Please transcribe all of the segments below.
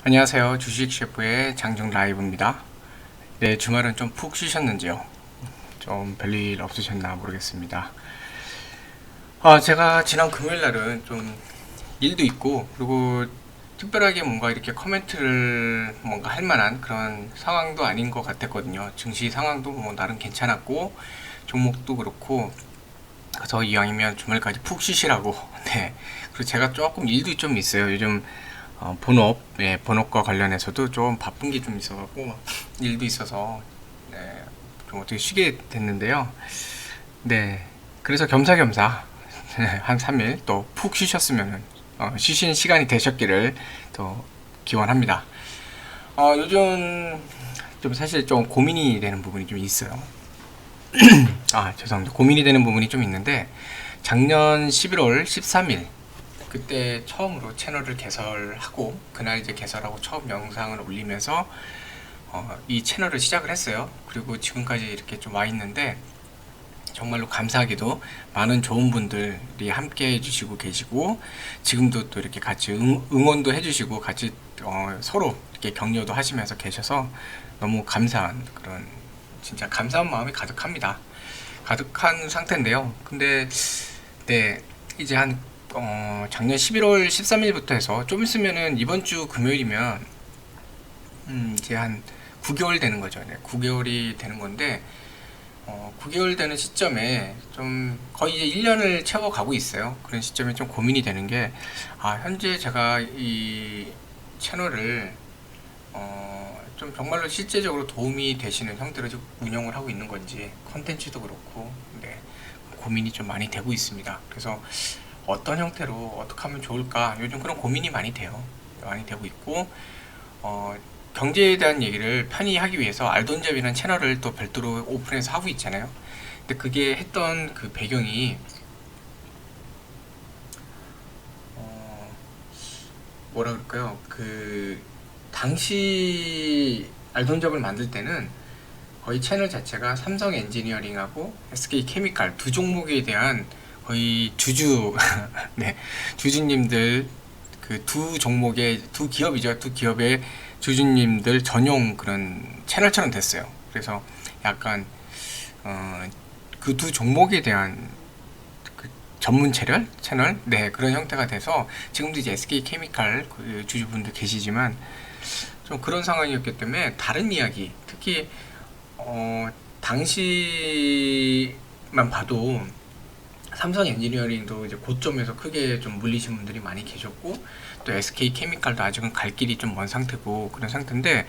안녕하세요. 주식 셰프의 장정 라이브입니다. 네, 주말은 좀 푹 쉬셨는지요? 좀 별일 없으셨나 모르겠습니다. 제가 지난 금요일 날은 좀 일도 있고, 그리고 특별하게 뭔가 이렇게 커멘트를 뭔가 할 만한 그런 상황도 아닌 것 같았거든요. 증시 상황도 뭐 나름 괜찮았고, 종목도 그렇고, 그래서 이왕이면 주말까지 푹 쉬시라고. 네. 그리고 제가 조금 일도 좀 있어요. 요즘 본업, 본업과 관련해서도 좀 바쁜 게 좀 있어갖고 일도 있어서 네, 좀 어떻게 쉬게 됐는데요. 네, 그래서 겸사겸사 한 3일 또 푹 쉬셨으면 쉬신 시간이 되셨기를 또 기원합니다. 요즘 좀 사실 좀 고민이 되는 부분이 좀 있어요. 죄송합니다. 고민이 되는 부분이 좀 있는데 작년 11월 13일 그때 처음으로 채널을 개설하고 그날 이제 개설하고 처음 영상을 올리면서 이 채널을 시작을 했어요. 그리고 지금까지 이렇게 좀 와 있는데 정말로 감사하게도 많은 좋은 분들이 함께 해주시고 계시고 지금도 또 이렇게 같이 응원도 해주시고 같이 서로 이렇게 격려도 하시면서 계셔서 너무 감사한 그런 진짜 감사한 마음이 가득합니다. 가득한 상태인데요. 근데 네 이제 한 작년 11월 13일부터 해서 좀 있으면은 이번 주 금요일이면 이제 한 9개월 되는 거죠. 네, 9개월이 되는 건데 9개월 되는 시점에 좀 거의 이제 1년을 채워가고 있어요. 그런 시점에 좀 고민이 되는 게 현재 제가 이 채널을 좀 정말로 실제적으로 도움이 되시는 형태로 지금 운영을 하고 있는 건지 컨텐츠도 그렇고 네, 고민이 좀 많이 되고 있습니다. 그래서 어떤 형태로 어떻게 하면 좋을까 요즘 그런 고민이 많이 돼요. 많이 되고 있고 경제에 대한 얘기를 편히 하기 위해서 알돈잡이라는 채널을 또 별도로 오픈해서 하고 있잖아요. 근데 그게 했던 그 배경이 뭐라 그럴까요? 그 당시 알돈잡을 만들 때는 거의 채널 자체가 삼성 엔지니어링하고 SK 케미칼 두 종목에 대한 거의 주주 네, 주주님들 그 두 종목의 두 기업이죠. 두 기업의 주주님들 전용 그런 채널처럼 됐어요. 그래서 약간 그 두 종목에 대한 그 전문 채널 네 그런 형태가 돼서 지금도 이제 SK 케미칼 그 주주분들 계시지만 좀 그런 상황이었기 때문에 다른 이야기 특히 당시만 봐도 삼성 엔지니어링도 이제 고점에서 크게 좀 물리신 분들이 많이 계셨고 또 SK 케미칼도 아직은 갈 길이 좀 먼 상태고 그런 상태인데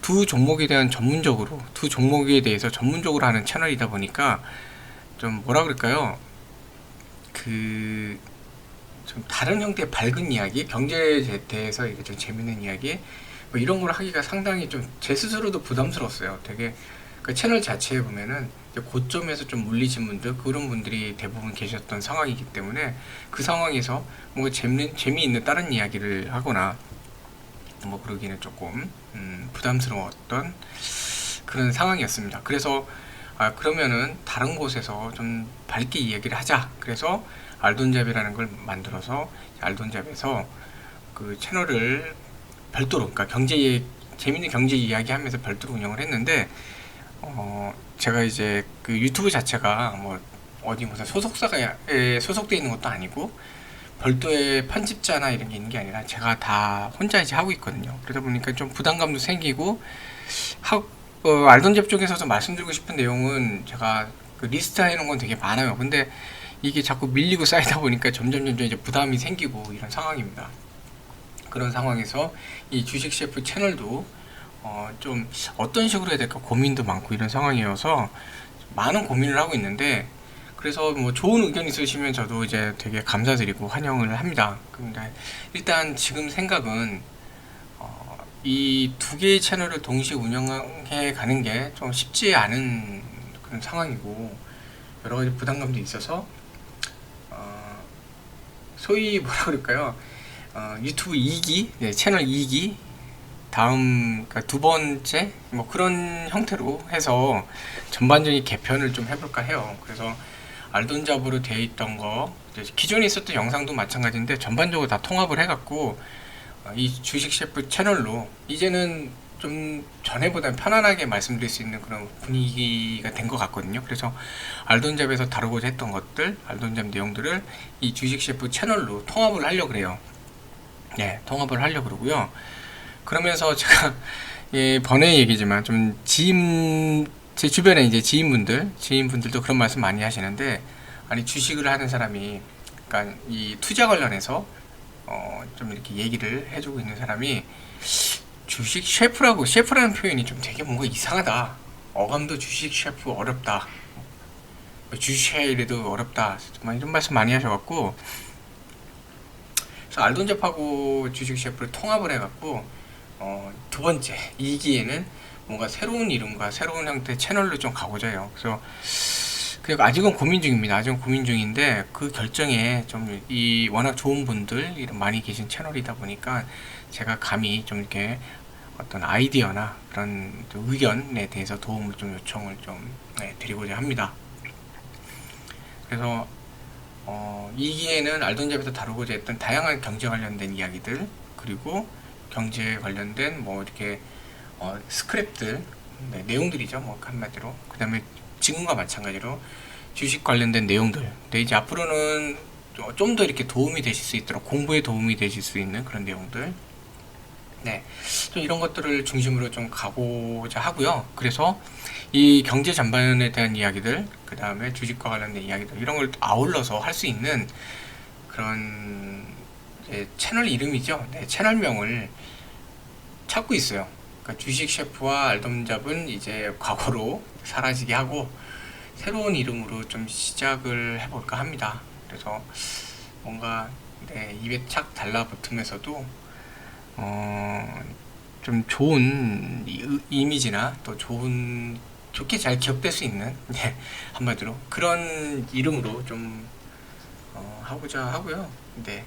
두 종목에 대한 전문적으로 두 종목에 대해서 전문적으로 하는 채널이다 보니까 좀 뭐라 그럴까요? 그 좀 다른 형태의 밝은 이야기, 경제에 대해서 이게 좀 재밌는 이야기 뭐 이런 걸 하기가 상당히 좀 제 스스로도 부담스러웠어요. 되게 그 채널 자체에 보면은 고점에서 좀 물리신 분들 그런 분들이 대부분 계셨던 상황이기 때문에 그 상황에서 뭔가 재미있는 다른 이야기를 하거나 뭐 그러기는 조금 부담스러웠던 그런 상황이었습니다. 그래서 그러면은 다른 곳에서 좀 밝게 이야기를 하자. 그래서 알돈잡이라는 걸 만들어서 알돈잡에서 그 채널을 별도로 그러니까 재밌는 경제 이야기 하면서 별도로 운영을 했는데 제가 이제 그 유튜브 자체가 뭐 어디 무슨 소속사에 소속돼 있는 것도 아니고 별도의 편집자나 이런 게 있는 게 아니라 제가 다 혼자 이제 하고 있거든요. 그러다 보니까 좀 부담감도 생기고 알돈잡 쪽에서도 말씀드리고 싶은 내용은 제가 그 리스트 해놓은 건 되게 많아요. 근데 이게 자꾸 밀리고 쌓이다 보니까 점점 이제 부담이 생기고 이런 상황입니다. 그런 상황에서 이 주식 셰프 채널도 좀 어떤 식으로 해야 될까 고민도 많고 이런 상황이어서 많은 고민을 하고 있는데 그래서 뭐 좋은 의견 있으시면 저도 이제 되게 감사드리고 환영을 합니다. 근데 일단 지금 생각은 이 두 개의 채널을 동시에 운영해 가는 게 좀 쉽지 않은 그런 상황이고 여러 가지 부담감도 있어서 소위 뭐라 그럴까요? 유튜브 2기, 네, 채널 2기 다음 그러니까 두 번째 뭐 그런 형태로 해서 전반적인 개편을 좀 해볼까 해요. 그래서 알돈잡으로 되어 있던 거 기존에 있었던 영상도 마찬가지인데 전반적으로 다 통합을 해갖고 이 주식 셰프 채널로 이제는 좀 전에보다 편안하게 말씀드릴 수 있는 그런 분위기가 된 것 같거든요. 그래서 알돈잡에서 다루고자 했던 것들, 알돈잡 내용들을 이 주식 셰프 채널로 통합을 하려고 그래요. 네, 통합을 하려고 그러고요. 그러면서 제가 예, 번외 얘기지만 좀 제 주변에 이제 지인분들도 그런 말씀 많이 하시는데, 아니 주식을 하는 사람이, 그러니까 이 투자 관련해서 좀 이렇게 얘기를 해주고 있는 사람이 주식 셰프라는 표현이 좀 되게 뭔가 이상하다. 어감도 주식 셰프 어렵다. 주식해 이래도 어렵다. 정말 이런 말씀 많이 하셔갖고, 그래서 알돈잡하고 주식 셰프를 통합을 해갖고 두 번째 2기에는 뭔가 새로운 이름과 새로운 형태의 채널로 좀 가고자 해요. 그래서 아직은 고민 중입니다. 아직은 고민 중인데 그 결정에 좀 이 워낙 좋은 분들 많이 계신 채널이다 보니까 제가 감히 좀 이렇게 어떤 아이디어나 그런 의견에 대해서 도움을 좀 요청을 좀 드리고자 합니다. 그래서 2기에는 알돈잡에서 다루고자 했던 다양한 경제 관련된 이야기들, 그리고 경제 관련된 뭐 이렇게 스크랩들, 내용들이죠. 뭐 한마디로. 그 다음에 지금과 마찬가지로 주식 관련된 내용들. 근데 이제 앞으로는 좀 더 이렇게 도움이 되실 수 있도록, 공부에 도움이 되실 수 있는 그런 내용들. 네. 좀 이런 것들을 중심으로 좀 가고자 하고요. 그래서 이 경제 전반에 대한 이야기들, 그 다음에 주식과 관련된 이야기들, 이런 걸 아울러서 할 수 있는 그런 채널 이름이죠. 네, 채널명을 찾고 있어요. 그러니까 주식 셰프와 알돈잡은 이제 과거로 사라지게 하고 새로운 이름으로 좀 시작을 해볼까 합니다. 그래서 뭔가 입에 착 달라붙으면서도 좀 좋은 이미지나 또 좋게 잘 기억될 수 있는 한마디로 그런 이름으로 좀 하고자 하고요. 네.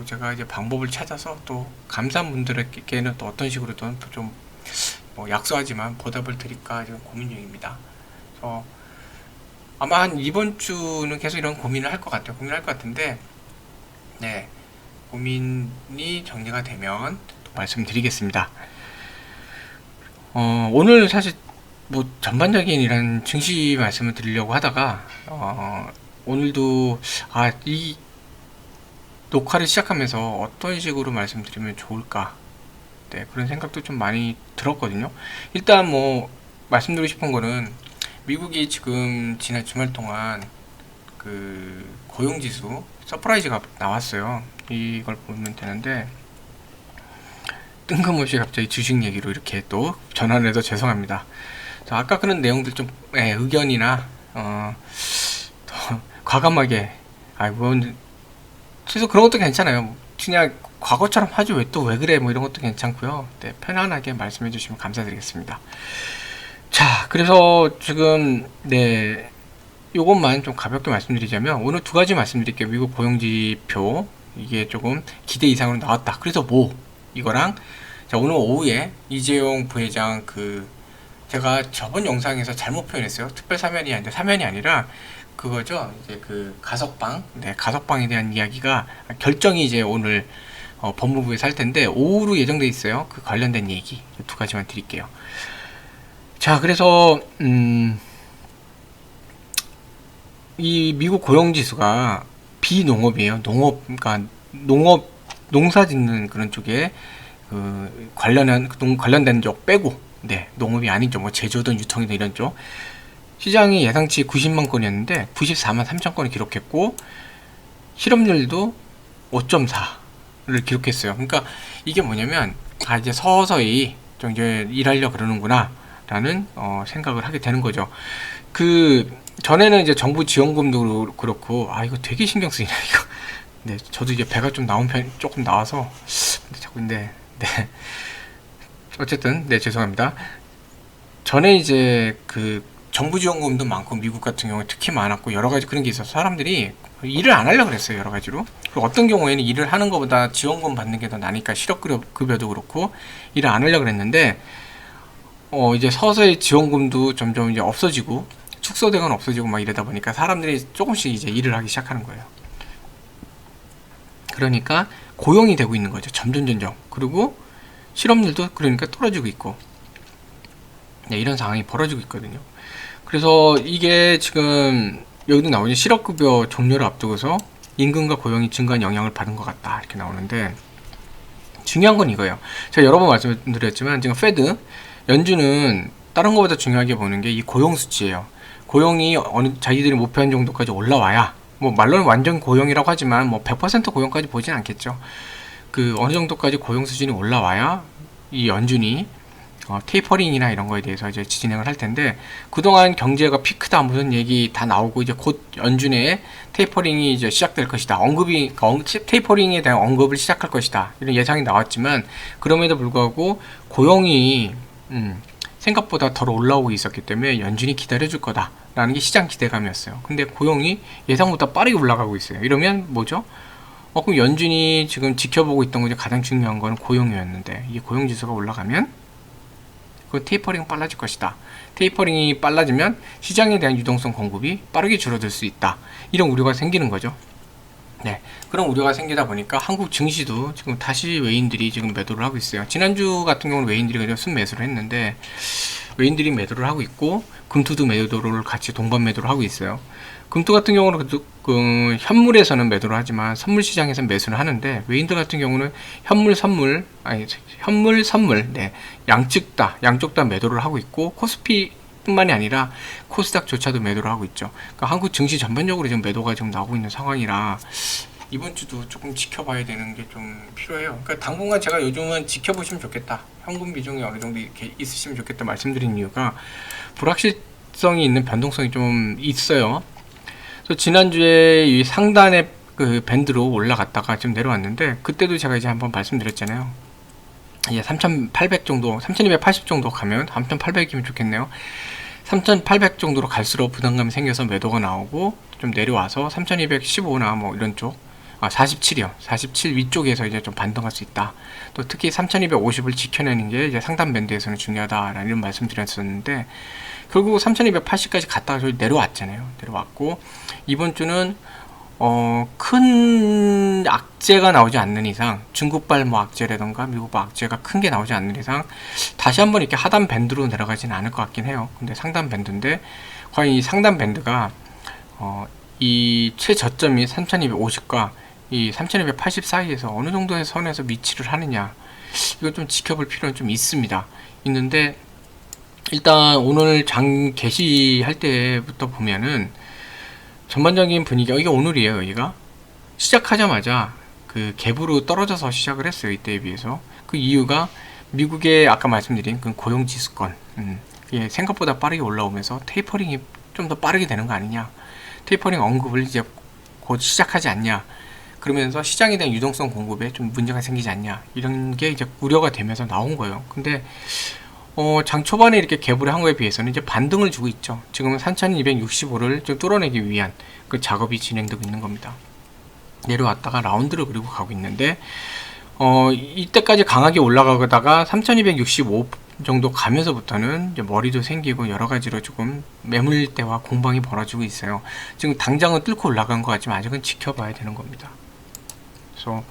제가 이제 방법을 찾아서 또 감사한 분들에게는 또 어떤 식으로든 좀 약소하지만 보답을 드릴까 지금 고민 중입니다. 그래서 아마 한 이번 주는 계속 이런 고민을 할 것 같아요. 고민할 것 같은데, 네, 고민이 정리가 되면 또 말씀드리겠습니다. 오늘 사실 뭐 전반적인 이런 증시 말씀을 드리려고 하다가 오늘도 이 녹화를 시작하면서 어떤 식으로 말씀드리면 좋을까, 그런 생각도 좀 많이 들었거든요. 일단 뭐 말씀드리고 싶은 거는 미국이 지금 지난 주말 동안 그 고용지수 서프라이즈가 나왔어요. 이걸 보면 되는데 뜬금없이 갑자기 주식 얘기로 이렇게 또 전환을 해서 죄송합니다. 아까 그런 내용들 좀 의견이나 과감하게 그래서 그런 것도 괜찮아요. 그냥 과거처럼 하지 왜 그래 뭐 이런 것도 괜찮고요. 편안하게 말씀해 주시면 감사드리겠습니다. 자, 그래서 지금 요것만 좀 가볍게 말씀드리자면 오늘 두 가지 말씀드릴게요. 미국 고용지표 이게 조금 기대 이상으로 나왔다. 그래서 이거랑 자, 오늘 오후에 이재용 부회장 제가 저번 영상에서 잘못 표현했어요. 특별 사면이 아닌데 사면이 아니라 그거죠. 이제 가석방, 가석방에 대한 이야기가 결정이 이제 오늘 법무부에서 할 텐데 오후로 예정돼 있어요. 그 관련된 얘기 두 가지만 드릴게요. 자, 그래서 이 미국 고용지수가 비농업이에요. 그러니까 농사 짓는 그런 쪽에 관련된 쪽 빼고, 농업이 아닌 쪽, 뭐 제조든 유통이든 이런 쪽. 시장이 예상치 90만 건이었는데 94만 3천 건을 기록했고 실업률도 5.4를 기록했어요. 그러니까 이게 뭐냐면 이제 서서히 좀 이제 일하려 그러는구나 라는 생각을 하게 되는 거죠. 전에는 이제 정부 지원금도 그렇고 이거 되게 신경 쓰이네 이거. 저도 이제 배가 좀 조금 나와서 어쨌든 죄송합니다. 전에 이제 정부 지원금도 많고 미국 같은 경우에 특히 많았고 여러 가지 그런 게 있어서 사람들이 일을 안 하려고 그랬어요. 여러 가지로. 그리고 어떤 경우에는 일을 하는 것보다 지원금 받는 게 더 나니까 실업급여도 그렇고 일을 안 하려고 그랬는데 이제 서서히 지원금도 점점 이제 없어지고 축소되거나 없어지고 막 이러다 보니까 사람들이 조금씩 이제 일을 하기 시작하는 거예요. 그러니까 고용이 되고 있는 거죠. 점점. 그리고 실업률도 그러니까 떨어지고 있고, 네, 이런 상황이 벌어지고 있거든요. 그래서 이게 지금 여기도 나오죠. 실업급여 종료를 앞두고서 임금과 고용이 증가한 영향을 받은 것 같다, 이렇게 나오는데, 중요한 건 이거예요. 제가 여러 번 말씀드렸지만 지금 페드 연준은 다른 것보다 중요하게 보는 게 이 고용 수치예요. 고용이 어느 자기들이 목표한 정도까지 올라와야, 뭐 말로는 완전 고용이라고 하지만 뭐 100% 고용까지 보진 않겠죠. 그 어느 정도까지 고용 수준이 올라와야 이 연준이 테이퍼링이나 이런 거에 대해서 이제 진행을 할 텐데, 그동안 경제가 피크다 무슨 얘기 다 나오고 이제 곧 연준의 테이퍼링이 이제 시작될 것이다. 테이퍼링에 대한 언급을 시작할 것이다. 이런 예상이 나왔지만, 그럼에도 불구하고 고용이 생각보다 덜 올라오고 있었기 때문에 연준이 기다려줄 거다라는 게 시장 기대감이었어요. 근데 고용이 예상보다 빠르게 올라가고 있어요. 이러면 뭐죠? 그럼 연준이 지금 지켜보고 있던 거 가장 중요한 거는 고용이었는데, 이 고용 지수가 올라가면 그 테이퍼링이 빨라질 것이다. 테이퍼링이 빨라지면 시장에 대한 유동성 공급이 빠르게 줄어들 수 있다. 이런 우려가 생기는 거죠. 네, 그런 우려가 생기다 보니까 한국 증시도 지금 다시 외인들이 지금 매도를 하고 있어요. 지난주 같은 경우는 외인들이 그냥 순매수를 했는데, 외인들이 매도를 하고 있고 금투도 매도를 같이 동반 매도를 하고 있어요. 금투 같은 경우는 그 현물에서는 매도를 하지만 선물 시장에서는 매수를 하는데, 외인들 같은 경우는 현물, 선물, 네, 양쪽 다 매도를 하고 있고, 코스피뿐만이 아니라 코스닥조차도 매도를 하고 있죠. 그러니까 한국 증시 전반적으로 지금 매도가 지금 나오고 있는 상황이라 이번 주도 조금 지켜봐야 되는 게 좀 필요해요. 그러니까 당분간 제가 요즘은 지켜보시면 좋겠다, 현금 비중이 어느 정도 이렇게 있으시면 좋겠다 말씀드린 이유가, 불확실성이 있는 변동성이 좀 있어요. 그래서 지난주에 이 상단의 그 밴드로 올라갔다가 지금 내려왔는데, 그때도 제가 이제 한번 말씀드렸잖아요. 이제 3,800 정도, 3,280 정도 가면, 3,800이면 좋겠네요. 3,800 정도로 갈수록 부담감이 생겨서 매도가 나오고, 좀 내려와서 3,215나 뭐 이런 쪽, 47이요. 47 위쪽에서 이제 좀 반등할 수 있다. 또 특히 3,250을 지켜내는 게 이제 상단 밴드에서는 중요하다라는 이런 말씀 드렸었는데, 결국 3,280까지 갔다가 저희 내려왔잖아요. 내려왔고, 이번 주는 큰 악재가 나오지 않는 이상, 중국발 뭐 악재라던가 미국발 악재가 큰 게 나오지 않는 이상 다시 한번 이렇게 하단 밴드로 내려가지는 않을 것 같긴 해요. 근데 상단 밴드인데, 과연 이 상단 밴드가 이 최저점이 3,250과 이 3,280 사이에서 어느 정도의 선에서 위치를 하느냐, 이거 좀 지켜볼 필요는 좀 있는데, 일단 오늘 장 개시할 때부터 보면은 전반적인 분위기가, 이게 오늘이에요. 여기가 시작하자마자 그 갭으로 떨어져서 시작을 했어요. 이때에 비해서. 그 이유가 미국의 아까 말씀드린 그 고용지수권, 이게 생각보다 빠르게 올라오면서 테이퍼링이 좀 더 빠르게 되는 거 아니냐, 테이퍼링 언급을 이제 곧 시작하지 않냐, 그러면서 시장에 대한 유동성 공급에 좀 문제가 생기지 않냐, 이런 게 이제 우려가 되면서 나온 거예요. 근데 장 초반에 이렇게 갭을 한 거에 비해서는 이제 반등을 주고 있죠. 지금은 3,265를 좀 뚫어내기 위한 그 작업이 진행되고 있는 겁니다. 내려왔다가 라운드를 그리고 가고 있는데, 이때까지 강하게 올라가다가 3,265 정도 가면서부터는 이제 머리도 생기고 여러 가지로 조금 매물대와 공방이 벌어지고 있어요. 지금 당장은 뚫고 올라간 것 같지만 아직은 지켜봐야 되는 겁니다. 그래서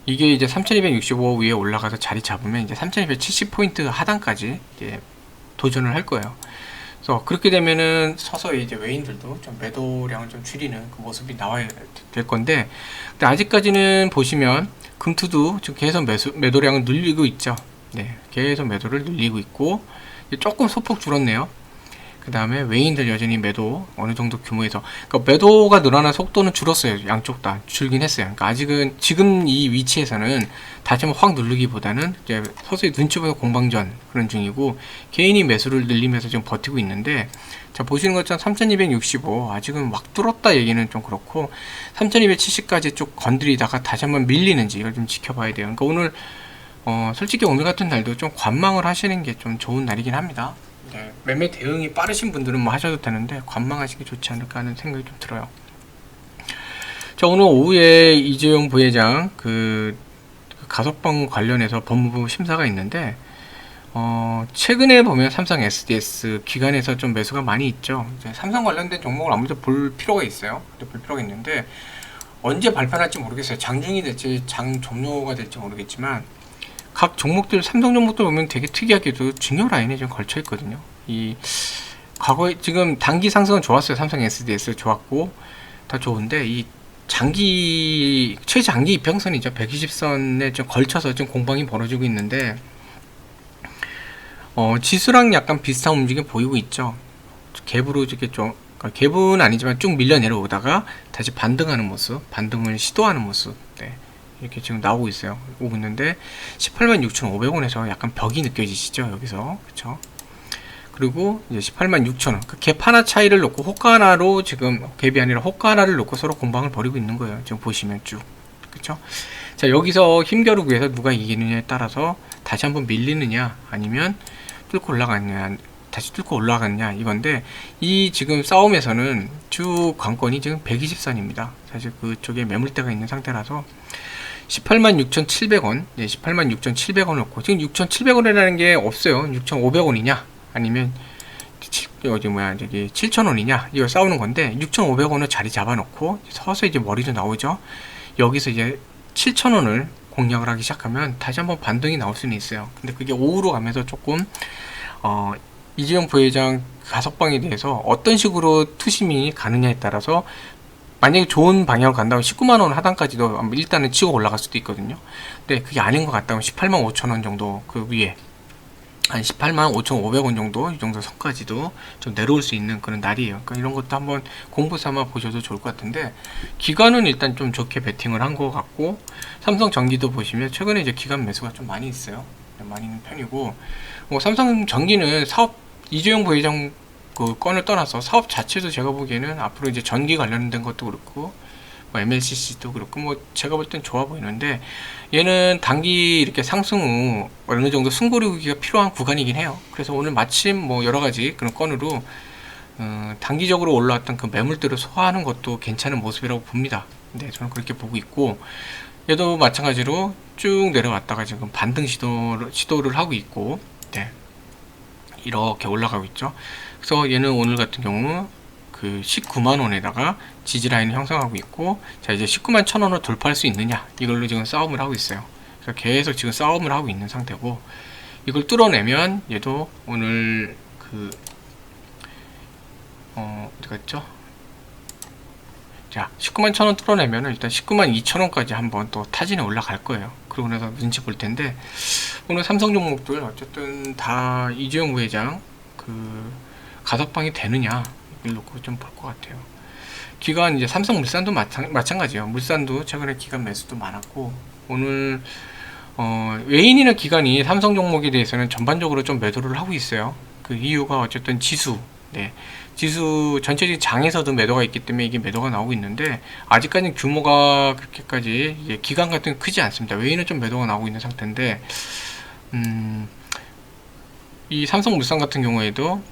이게 이제 3,265 위에 올라가서 자리 잡으면 이제 3,270포인트 하단까지 이제 도전을 할 거예요. 그래서 그렇게 되면은 서서히 이제 외인들도 좀 매도량을 좀 줄이는 그 모습이 나와야 될 건데, 근데 아직까지는 보시면 금투도 지금 계속 매도량을 늘리고 있죠. 네, 계속 매도를 늘리고 있고, 조금 소폭 줄었네요. 그 다음에 외인들 여전히 매도 어느 정도 규모에서, 그러니까 매도가 늘어난 속도는 줄었어요. 양쪽 다 줄긴 했어요. 그러니까 아직은 지금 이 위치에서는 다시 한번 확 누르기보다는 이제 서서히 눈치 보여 공방전 그런 중이고, 개인이 매수를 늘리면서 지금 버티고 있는데, 자 보시는 것처럼 3,265 아직은 막 뚫었다 얘기는 좀 그렇고, 3,270까지 쭉 건드리다가 다시 한번 밀리는지 이걸 좀 지켜봐야 돼요. 그러니까 오늘 솔직히 오늘 같은 날도 좀 관망을 하시는 게 좀 좋은 날이긴 합니다. 네, 매매 대응이 빠르신 분들은 뭐 하셔도 되는데 관망하시기 좋지 않을까 하는 생각이 좀 들어요. 자, 오늘 오후에 이재용 부회장 그 가석방 관련해서 법무부 심사가 있는데, 최근에 보면 삼성 SDS 기관에서 좀 매수가 많이 있죠. 이제 삼성 관련된 종목을 아무래도 볼 필요가 있어요. 볼 필요가 있는데, 언제 발표할지 모르겠어요. 장중이 될지 장 종료가 될지 모르겠지만 각 종목들 삼성 종목들 보면 되게 특이하게도 중요 라인에 좀 걸쳐 있거든요. 이 과거에 지금 단기 상승은 좋았어요. 삼성 SDS 좋았고 다 좋은데 이 장기 최장기 이평선이죠. 120선에 좀 걸쳐서 좀 공방이 벌어지고 있는데 지수랑 약간 비슷한 움직임 보이고 있죠. 갭으로 이렇게 좀 그러니까 갭은 아니지만 쭉 밀려 내려오다가 다시 반등하는 모습, 반등을 시도하는 모습, 네, 이렇게 지금 나오고 있어요. 오고 있는데 186,500원에서 약간 벽이 느껴지시죠, 여기서. 그쵸? 그리고 이제 186,000원, 그 갭 하나 차이를 놓고 호가 하나로 지금 갭이 아니라 호가 하나를 놓고 서로 공방을 벌이고 있는 거예요. 지금 보시면 쭉. 그쵸? 자, 여기서 힘겨루기 위해서 누가 이기느냐에 따라서 다시 한번 밀리느냐 아니면 뚫고 올라가느냐, 다시 뚫고 올라가느냐 이건데, 이 지금 싸움에서는 주 관건이 지금 120선입니다. 사실 그쪽에 매물대가 있는 상태라서 186,700원, 네, 186,700원 놓고 지금 6,700원이라는 게 없어요. 6,500원이냐 아니면 저기 7,000원이냐 이거 싸우는 건데, 6,500원을 자리 잡아놓고 서서히 이제 머리도 나오죠. 여기서 이제 7,000원을 공략을 하기 시작하면 다시 한번 반등이 나올 수는 있어요. 근데 그게 오후로 가면서 조금 이재용 부회장 가석방에 대해서 어떤 식으로 투심이 가느냐에 따라서, 만약에 좋은 방향으로 간다면 19만원 하단까지도 일단은 치고 올라갈 수도 있거든요. 근데 그게 아닌 것 같다면 18만 5천원 정도 그 위에 한 18만 5,500원 정도, 이 정도 선까지도 좀 내려올 수 있는 그런 날이에요. 그러니까 이런 것도 한번 공부 삼아 보셔도 좋을 것 같은데, 기관은 일단 좀 좋게 베팅을 한 것 같고, 삼성전기도 보시면 최근에 이제 기관 매수가 좀 많이 있어요. 많이 있는 편이고, 삼성전기는 사업, 이재용 부회장 그 건을 떠나서 사업 자체도 제가 보기에는 앞으로 이제 전기 관련된 것도 그렇고, MLCC도 그렇고, 제가 볼 땐 좋아 보이는데, 얘는 단기 이렇게 상승 후 어느 정도 승고르기가 필요한 구간이긴 해요. 그래서 오늘 마침 여러 가지 그런 건으로 단기적으로 올라왔던 그 매물들을 소화하는 것도 괜찮은 모습이라고 봅니다. 네, 저는 그렇게 보고 있고, 얘도 마찬가지로 쭉 내려왔다가 지금 반등 시도를 하고 있고, 네, 이렇게 올라가고 있죠. 그래서 얘는 오늘 같은 경우 그 19만원에다가 지지라인을 형성하고 있고, 자, 이제 19만 1,000원을 돌파할 수 있느냐 이걸로 지금 싸움을 하고 있어요. 그래서 계속 지금 싸움을 하고 있는 상태고, 이걸 뚫어내면 얘도 오늘 어디 갔죠? 자, 19만 1,000원 뚫어내면 일단 19만 2,000원까지 한번 또 타진에 올라갈 거예요. 그러고 나서 눈치 볼 텐데, 오늘 삼성 종목들 어쨌든 다 이재용 부회장 가석방이 되느냐 이걸 놓고 좀 볼 것 같아요. 기관 이제 삼성물산도 마찬가지예요. 물산도 최근에 기관 매수도 많았고, 오늘 외인이나 기관이 삼성 종목에 대해서는 전반적으로 좀 매도를 하고 있어요. 그 이유가 어쨌든 지수, 네, 지수 전체적인 장에서도 매도가 있기 때문에 이게 매도가 나오고 있는데, 아직까지는 규모가 그렇게까지 이제 기관 같은 게 크지 않습니다. 외인은 좀 매도가 나오고 있는 상태인데, 이 삼성물산 같은 경우에도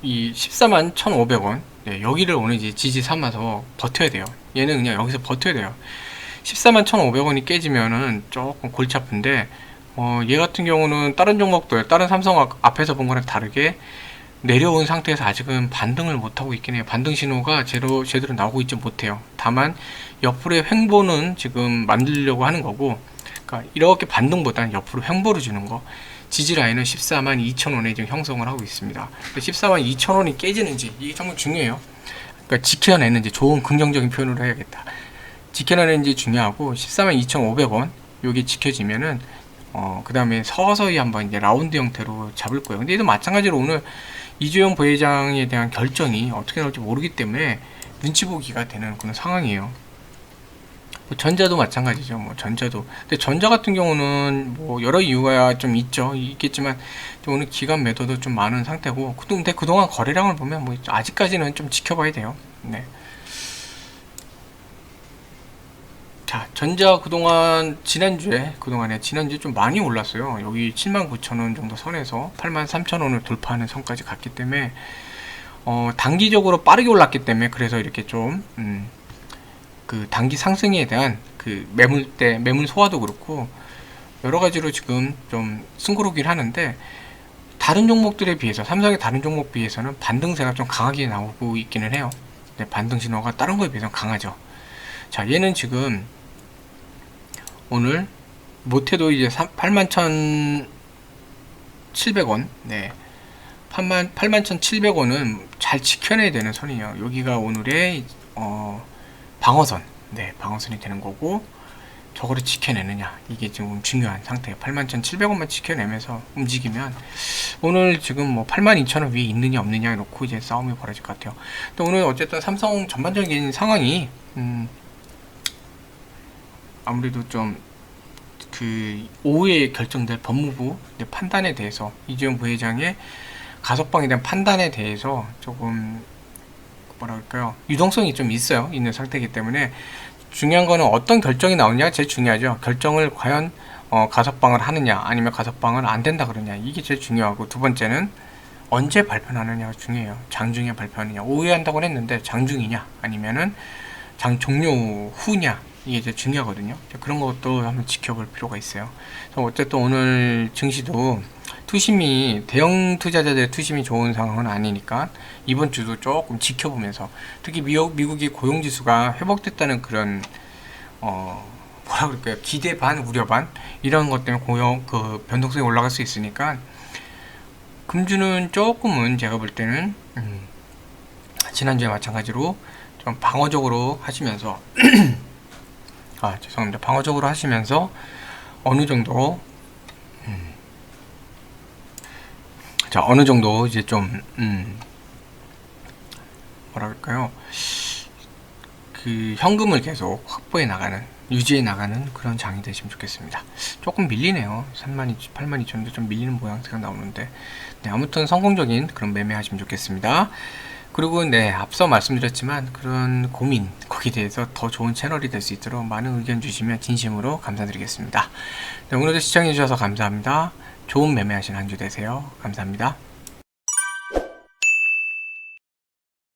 이 14만 1,500원, 네, 여기를 오늘 이제 지지 삼아서 버텨야 돼요. 얘는 그냥 여기서 버텨야 돼요. 14만 1,500원이 깨지면은 조금 골치 아픈데, 얘 같은 경우는 다른 종목들, 다른 삼성 앞에서 본 거랑 다르게 내려온 상태에서 아직은 반등을 못하고 있긴 해요. 반등 신호가 제대로 나오고 있지 못해요. 다만 옆으로의 횡보는 지금 만들려고 하는 거고, 그러니까 이렇게 반등보다는 옆으로 횡보를 주는 거, 지지라인은 14만 2천원에 지금 형성을 하고 있습니다. 14만 2천원이 깨지는지 이게 정말 중요해요. 그러니까 지켜내는지, 좋은 긍정적인 표현으로 해야겠다. 지켜내는지 중요하고, 14만 2,500원 요게 지켜지면은 그 다음에 서서히 한번 이제 라운드 형태로 잡을 거예요. 근데 얘도 마찬가지로 오늘 이재용 부회장에 대한 결정이 어떻게 나올지 모르기 때문에 눈치 보기가 되는 그런 상황이에요. 전자도 마찬가지죠. 전자도. 근데 전자 같은 경우는 여러 이유가 좀 있겠지만, 오늘 기관 매도도 좀 많은 상태고, 근데 그동안 거래량을 보면 아직까지는 좀 지켜봐야 돼요. 네. 자, 전자 지난주에 좀 많이 올랐어요. 여기 79,000원 정도 선에서 83,000원을 돌파하는 선까지 갔기 때문에, 단기적으로 빠르게 올랐기 때문에, 그래서 이렇게 좀, 그 단기 상승에 대한 그 매물 소화도 그렇고, 여러 가지로 지금 좀 승고르기를 하는데, 다른 종목들에 비해서, 삼성의 다른 종목 비해서는 반등세가 좀 강하게 나오고 있기는 해요. 네, 반등 신호가 다른 거에 비해서 강하죠. 자, 얘는 지금 오늘 못해도 이제 81,700원, 네, 81,700원은 잘 지켜내야 되는 선이에요. 여기가 오늘의 방어선, 네, 방어선이 되는 거고, 저거를 지켜내느냐, 이게 지금 중요한 상태예요. 81,700원만 지켜내면서 움직이면 오늘 지금 뭐 82,000원 위에 있느냐 없느냐 놓고 이제 싸움이 벌어질 것 같아요. 또 오늘 어쨌든 삼성 전반적인 상황이 아무래도 좀 그 오후에 결정될 법무부 판단에 대해서, 이재용 부회장의 가석방에 대한 판단에 대해서 조금 뭐라 그럴까요, 유동성이 좀 있는 상태이기 때문에 중요한 거는 어떤 결정이 나오느냐가 제일 중요하죠. 결정을 과연 가석방을 하느냐 아니면 가석방을 안 된다 그러냐, 이게 제일 중요하고, 두 번째는 언제 발표하느냐가 중요해요. 장중에 발표하느냐, 오후에 한다고 했는데 장중이냐 아니면은 장 종료 후냐, 이게 이제 중요하거든요. 그런 것도 한번 지켜볼 필요가 있어요. 그래서 어쨌든 오늘 증시도 투심이, 대형 투자자들의 투심이 좋은 상황은 아니니까 이번 주도 조금 지켜보면서, 특히 미국의 고용지수가 회복됐다는 그런 뭐라 그럴까요, 기대 반 우려 반 이런 것 때문에 그 변동성이 올라갈 수 있으니까 금주는 조금은 제가 볼 때는 지난주에 마찬가지로 좀 방어적으로 하시면서 죄송합니다. 방어적으로 하시면서 어느 정도 어느 정도 이제 좀 뭐라 그럴까요, 그 현금을 계속 확보해 나가는, 유지해 나가는 그런 장이 되시면 좋겠습니다. 조금 밀리네요. 82,000원도 좀 밀리는 모양새가 나오는데, 네, 아무튼 성공적인 그런 매매 하시면 좋겠습니다. 그리고 네, 앞서 말씀드렸지만 그런 고민, 거기에 대해서 더 좋은 채널이 될 수 있도록 많은 의견 주시면 진심으로 감사드리겠습니다. 네, 오늘도 시청해 주셔서 감사합니다. 좋은 매매하신 한 주 되세요. 감사합니다.